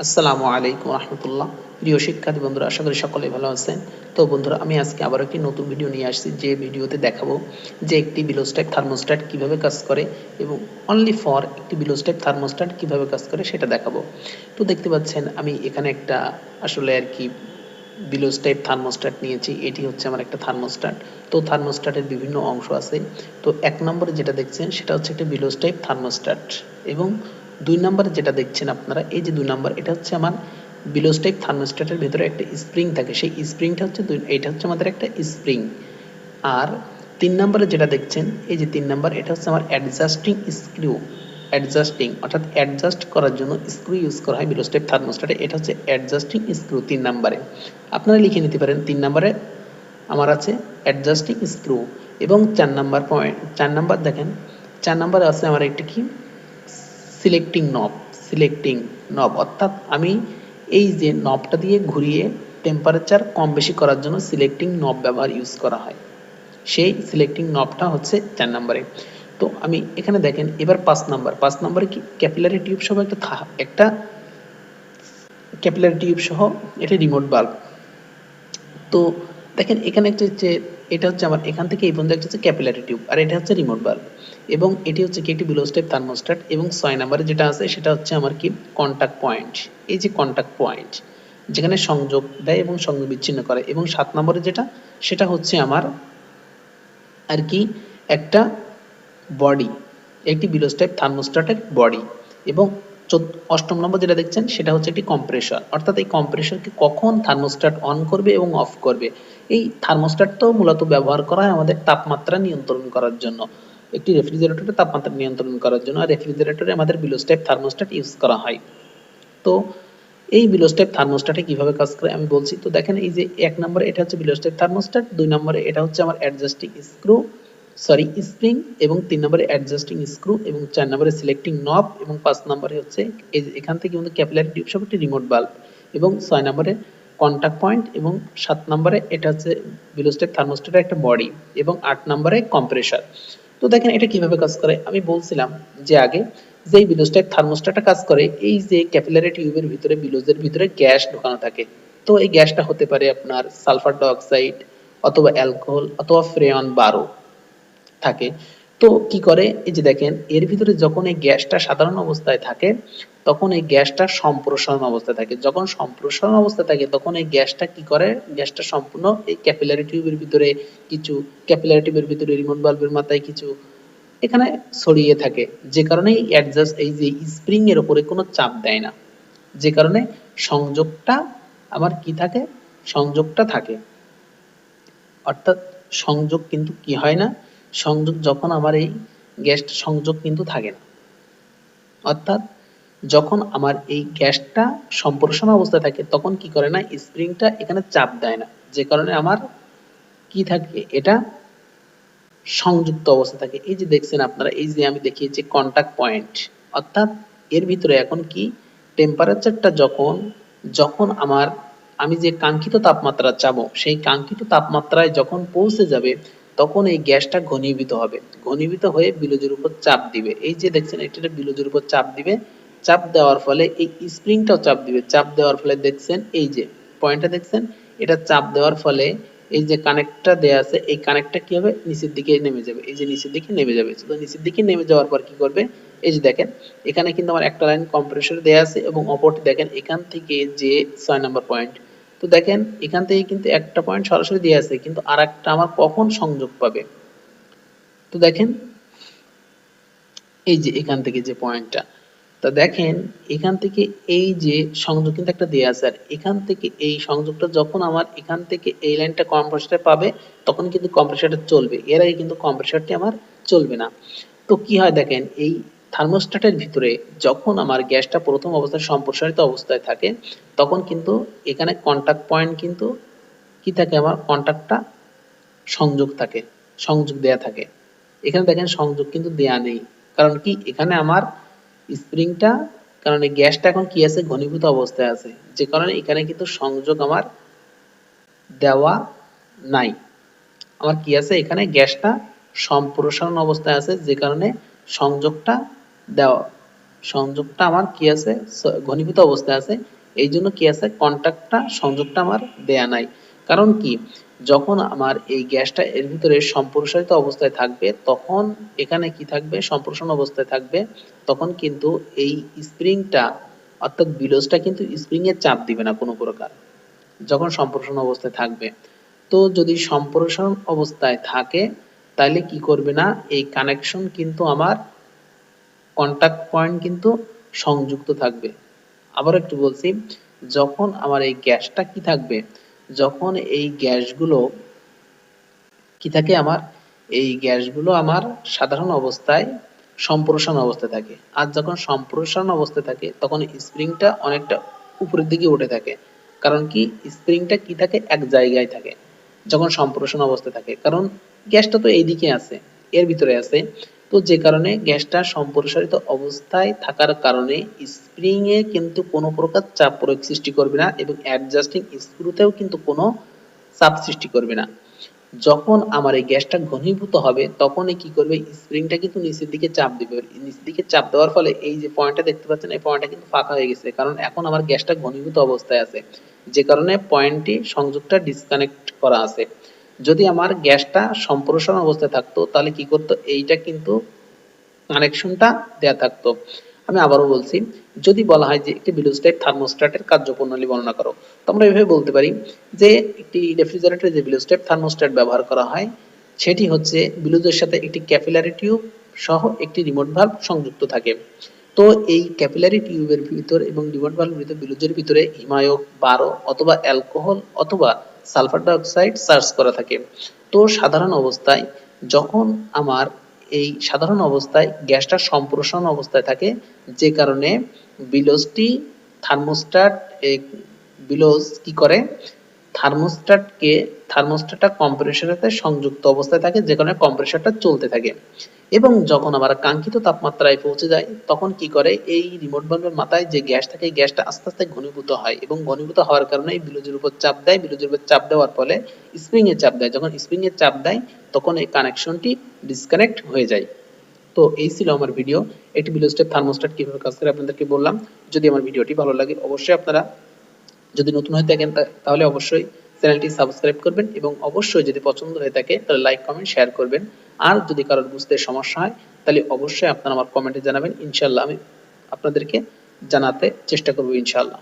আসসালামু আলাইকুম রহমতুল্লাহ। প্রিয় শিক্ষার্থী বন্ধুরা, আশা করি সকলেই ভালো আছেন। তো বন্ধুরা, আমি আজকে আবার একটি নতুন ভিডিও নিয়ে আসছি, যে ভিডিওতে দেখাবো যে একটি বিলোস্ট্যাক থার্মোস্ট্যাট কিভাবে কাজ করে এবং অনলি ফর একটি বিলোস্ট্যাক থার্মোস্ট্যাট কিভাবে কাজ করে সেটা দেখাবো। তো দেখতে পাচ্ছেন আমি এখানে একটা আসলে আর কি বিলোস্ট্যাক থার্মোস্ট্যাট নিয়েছি। এটি হচ্ছে আমার একটা থার্মোস্ট্যাট। তো থার্মোস্ট্যাটের বিভিন্ন অংশ আছে। তো এক নম্বরে যেটা দেখছেন সেটা হচ্ছে একটা বিলোস্ট্যাক থার্মোস্ট্যাট, এবং ২ নম্বরে যেটা দেখছেন আপনারা, এই যে ২ নম্বর, এটা হচ্ছে আমার বিলোস্ট্যাক থার্মোস্ট্যাটের ভেতরে একটা স্প্রিং থাকে। সেই স্প্রিংটা হচ্ছে এইটা হচ্ছে আমাদের একটা স্প্রিং। আর ৩ নম্বরে যেটা দেখছেন, এই যে ৩ নম্বর, এটা হচ্ছে আমার অ্যাডজাস্টিং স্ক্রু। অ্যাডজাস্টিং অর্থাৎ অ্যাডজাস্ট করার জন্য স্ক্রু ইউজ করা হয় বিলোস্ট্যাক থার্মোস্ট্যাটে। এটা হচ্ছে অ্যাডজাস্টিং স্ক্রু ৩ নম্বরে। আপনারা লিখে নিতে পারেন, ৩ নম্বরে আমার আছে অ্যাডজাস্টিং স্ক্রু। এবং ৪ নম্বর পয়েন্ট, ৪ নম্বর দেখেন, ৪ নম্বরে আছে আমার একটা কি সিলেক্টিং নব। সিলেক্টিং নব অর্থাৎ আমি এই যে নবটা দিয়ে ঘুরিয়ে টেম্পারেচার কম বেশি করার জন্য সিলেক্টিং নব ইউজ করা হয়। সেই সিলেক্টিং নবটা হচ্ছে ৪ নম্বরে। তো আমি এখানে দেখেন, এবার ৫ নম্বর, ৫ নম্বরে কি ক্যাপিলারি টিউব সহ একটা ক্যাপিলারি টিউব সহ এটা রিমোট বাল্ব। তো দেখেন এখানে হচ্ছে এটা হচ্ছে আমার এখান থেকে এই পর্যন্ত হচ্ছে ক্যাপিলারি টিউব, আর এটা হচ্ছে রিমোট বাল্ব, এবং এটি হচ্ছে কি একটি বিলোস্টেপ থার্মোস্ট্যাট। এবং ৬ নম্বরে যেটা আছে সেটা হচ্ছে আমার কি কন্টাক্ট পয়েন্ট। এই যে কন্টাক্ট পয়েন্ট যেখানে সংযোগ দেয় এবং সংযোগ বিচ্ছিন্ন করে। এবং ৭ নম্বরে যেটা, সেটা হচ্ছে আমার আর কি একটা বডি, একটি বিলোস্টেপ থার্মোস্ট্যাটের বডি। এবং ৮ম নম্বর যেটা দেখছেন সেটা হচ্ছে একটি কম্প্রেসর, অর্থাৎ এই কম্প্রেসরকে কখন থার্মোস্ট্যাট অন করবে এবং অফ করবে। এই থার্মোস্ট্যাট তো মূলত ব্যবহার করা হয় আমাদের তাপমাত্রা নিয়ন্ত্রণ করার জন্য, একটি রেফ্রিজারেটরে তাপমাত্রা নিয়ন্ত্রণ করার জন্য, আর রেফ্রিজারেটরে আমাদের বিলোস্টেপ থার্মোস্ট্যাট ইউজ করা হয়। তো এই বিলোস্টেপ থার্মোস্ট্যাটে কিভাবে কাজ করে আমি বলছি। তো দেখেন, এই যে ১ নম্বরে এটা হচ্ছে বিলোস্টেপ থার্মোস্ট্যাট, ২ নম্বরে এটা হচ্ছে আমার অ্যাডজাস্টিং স্ক্রু স্প্রিং, এবং ৩ নম্বরে অ্যাডজাস্টিং স্ক্রু, এবং ৪ নম্বরে সিলেক্টিং নব, এবং ৫ নম্বরে হচ্ছে এই যে এখান থেকে কিন্তু ক্যাপিলারি টিউব সহ একটি রিমোট বাল্ব, এবং ৬ নম্বরে কন্টাক্ট পয়েন্ট, এবং ৭ নম্বরে এটা হচ্ছে বিলোস্টেপ থার্মোস্ট্যাটের একটা বডি, এবং ৮ নম্বরে কম্প্রেসর। তো দেখেন এটা কিভাবে কাজ করে আমি বলছিলাম যে আগে, যেই বিলোস্ট্যাট থার্মোস্ট্যাটটা কাজ করে, এই যে ক্যাপিলারি টিউবের ভিতরে বিলোজের ভিতরে গ্যাস ঢোকানো থাকে। তো এই গ্যাসটা হতে পারে আপনার সালফার ডাইঅক্সাইড অথবা অ্যালকোহল অথবা ফ্রেয়ন ১২ থাকে। তো কি করে, এই যে দেখেন এর ভিতরে যখন এই গ্যাসটা সাধারণ অবস্থায় থাকে তখন এই গ্যাসটা সম্প্রসারণ অবস্থায় থাকে। যখন সম্প্রসারণ অবস্থায় থাকে তখন এই গ্যাসটা কি করে, গ্যাসটা সম্পূর্ণ এই ক্যাপিলারি টিউবের ভিতরে কিছু, ক্যাপিলারি টিউবের ভিতরে রিমোট বাল্বের মাথায় কিছু এখানে ছড়িয়ে থাকে, যে কারণে অ্যাডজাস্ট এই যে স্প্রিং এর উপরে কোনো চাপ দেয় না, যে কারণে সংযোগটা আমার কি থাকে, সংযোগটা থাকে। অর্থাৎ সংযোগ কিন্তু কি হয় না, সংযোগ যখন আমার এই গ্যাসটা সংযোগ কিন্তু থাকে না। অর্থাৎ যখন আমার এই গ্যাসটা সম্প্রসারণ অবস্থায় থাকে তখন কি করে না, স্প্রিংটা এখানে চাপ দেয় না, যে কারণে আমার কি থাকে, এটা সংযুক্ত অবস্থা থাকে। এই যে দেখছেন আপনারা, এই যে আমি দেখিয়েছি কন্টাক্ট পয়েন্ট, অর্থাৎ এর ভিতরে এখন কি টেম্পারেচারটা যখন যখন আমার আমি যে কাঙ্ক্ষিত তাপমাত্রা চাবো সেই কাঙ্ক্ষিত তাপমাত্রায় যখন পৌঁছে যাবে তখন এই গ্যাসটা ঘনীভূত হবে, ঘনীভূত হয়ে বিলোজের উপর চাপ দিবে। এই যে দেখছেন এটা বিলোজের উপর চাপ দিবে, চাপ দেওয়ার ফলে এই স্প্রিংটাও চাপ দিবে, চাপ দেওয়ার ফলে দেখছেন এই যে পয়েন্টটা দেখছেন, এটা চাপ দেওয়ার ফলে এই যে কানেক্টটা দেয়া আছে এই কানেক্টটা কি হবে, নিচের দিকে নেমে যাবে। এই যে নিচের দিকে নেমে যাবে, তো নিচের দিকে নেমে যাওয়ার পর কি করবে, এই যে দেখেন এখানে কিন্তু আমার একটা লাইন কম্প্রেসর দেয়া আছে, এবং অপরটি দেখেন এখান থেকে যে ৬ নম্বর পয়েন্ট। তো দেখেন এখান থেকে কিন্তু একটা পয়েন্ট সরাসরি দেয়া আছে, কিন্তু আরেকটা আমার কখন সংযোগ পাবে। তো দেখেন এই যে এখান থেকে যে পয়েন্টটা, তা দেখেন এখান থেকে এই যে সংযোগ কিন্তু একটা দেয়া আছে, আর এখান থেকে এই সংযোগটা যখন আমার এখান থেকে এই লাইনটা কম্প্রেসরে পাবে তখন কিন্তু কম্প্রেসরটা চলবে, এর আগে কিন্তু কম্প্রেসরটি আমার চলবে না। তো কি হয় দেখেন, এই থার্মোস্ট্যাটের ভিতরে যখন আমার গ্যাসটা প্রথম অবস্থায় সম্প্রসারিত অবস্থায় থাকে তখন কিন্তু এখানে কন্টাক্ট পয়েন্ট কিন্তু কি থাকে, আমার কন্টাক্টটা সংযোগ থাকে, সংযোগ দেয়া থাকে। এখানে দেখেন সংযোগ কিন্তু দেয়া নেই, কারণ কি এখানে আমার স্প্রিংটা, কারণ এই গ্যাসটা এখন কি আছে, ঘনীভূত অবস্থায় আছে, যে কারণে এখানে কিন্তু সংযোগ আমার দেওয়া নাই। আমার কি আছে, এখানে গ্যাসটা সম্প্রসারণ অবস্থায় আছে, যে কারণে সংযোগটা দেওয়া সংযোগটা আমার কি আছে, ঘনীভূত অবস্থায় আছে, এই জন্য কি আছে, কন্টাক্টটা সংযোগটা আমার দেয়া নাই। কারণ কি, যখন আমার এই গ্যাসটা এর ভিতরে সম্প্রসারিত অবস্থায় থাকবে তখন এখানে কি থাকবে, সম্প্রসারণ অবস্থায় থাকবে, তখন কিন্তু এই স্প্রিংটা অর্থাৎ বিলোসটা কিন্তু স্প্রিং এর চাপ দিবে না কোনো প্রকার যখন সম্প্রসারণ অবস্থায় থাকবে। তো যদি সম্প্রসারণ অবস্থায় থাকে তাহলে কি করবে না, এই কানেকশন কিন্তু আমার কন্টাক্ট পয়েন্ট কিন্তু সংযুক্ত থাকবে। আবার একটু বলছি, যখন আমার এই গ্যাসটা কি থাকবে, যখন এই গ্যাসগুলো কি থাকে আমার, এই গ্যাসগুলো আমার সাধারণ অবস্থায় সম্প্রসারণ অবস্থায় থাকে, আর যখন সম্প্রসারণ অবস্থায় থাকে তখন স্প্রিংটা অনেকটা উপরের দিকে উঠে থাকে। কারণ কি, স্প্রিংটা কি থাকে, এক জায়গায় থাকে যখন সম্প্রসারণ অবস্থায় থাকে, কারণ গ্যাসটা তো এইদিকে আছে, এর ভিতরে আছে। তো যে কারণে গ্যাসটা সম্প্রসারিত অবস্থায় থাকার কারণে স্প্রিং এ কিন্তু কোনো প্রকার চাপ প্রয়োগ সৃষ্টি করবে না এবং অ্যাডজাস্টিং স্ক্রুতেও কিন্তু কোনো চাপ সৃষ্টি করবে না। যখন আমার এই গ্যাসটা ঘনীভূত হবে তখনই কি করবে, স্প্রিংটা কিন্তু নিচের দিকে চাপ দিবে, নিচের দিকে চাপ দেওয়ার ফলে এই যে পয়েন্টটা দেখতে পাচ্ছেন, এই পয়েন্টটা কিন্তু ফাঁকা হয়ে গেছে, কারণ এখন আমার গ্যাসটা ঘনীভূত অবস্থায় আছে, যে কারণে পয়েন্টটি সংযোগটা ডিসকানেক্ট করা আছে। যদি আমার গ্যাসটা সম্প্রসারণ অবস্থায় থাকতো তাহলে কি করতো, এইটা কিন্তু কানেকশনটা দেয়া থাকতো। আমি আবারও বলছি, যদি বলা হয় যে একটি বিলুজ টাইপ থার্মোস্ট্যাটের কার্যপ্রণালী বর্ণনা করো, তো আমরা এভাবে বলতে পারি যে একটি রেফ্রিজারেটরে যে বিলুজ টাইপ থার্মোস্ট্যাট ব্যবহার করা হয় সেটি হচ্ছে বিলুজের সাথে একটি ক্যাপিলারি টিউব সহ একটি রিমোট ভালভ সংযুক্ত থাকে। তো এই ক্যাপিলারি টিউবের ভিতর এবং রিমোট ভালভের ভিতর, বিলুজের ভিতরে হিমায়ক, বারো অথবা অ্যালকোহল অথবা সালফার ডাইঅক্সাইড চার্জ করা থাকে। তো সাধারণ অবস্থায় যখন আমার এই সাধারণ অবস্থায় গ্যাসটা সম্প্রসারণ অবস্থায় থাকে, যে কারণে বিলোজটি থার্মোস্ট্যাট বিলোজ কি করে, থার্মোস্ট্যাটকে থার্মোস্ট্যাটটা কম্প্রেসরের সাথে সংযুক্ত অবস্থায় থাকে, যে কারণে কম্প্রেসরটা চলতে থাকে। এবং যখন আবার কাঙ্ক্ষিত তাপমাত্রায় পৌঁছে যায় তখন কি করে, এই রিমোট ভালভের মাথায় যে গ্যাস থাকে এই গ্যাসটা আস্তে আস্তে ঘনীভূত হয় এবং ঘনীভূত হওয়ার কারণে এই বিলোজের উপর চাপ দেয়, বিলোজের উপর চাপ দেওয়ার ফলে স্প্রিং এ চাপ দেয়, যখন স্প্রিং এ চাপ দেয় তখন এই কানেকশনটি ডিসকানেক্ট হয়ে যায়। তো এই ছিল আমার ভিডিও, একটি বিলো স্টেপ থার্মোস্ট্যাট কিভাবে কাজ করে আপনাদেরকে বললাম। যদি আমার ভিডিওটি ভালো লাগে অবশ্যই আপনারা, যদি নতুন হয়ে থাকেন তাহলে অবশ্যই চ্যানেলটি সাবস্ক্রাইব করবেন এবং অবশ্যই যদি পছন্দ হয়ে থাকে তাহলে লাইক কমেন্ট শেয়ার করবেন। আর যদি কারোর বুঝতে সমস্যা হয় তাহলে অবশ্যই আপনারা আমার কমেন্টে জানাবেন, ইনশাআল্লাহ আমি আপনাদেরকে জানাতে চেষ্টা করব ইনশাআল্লাহ।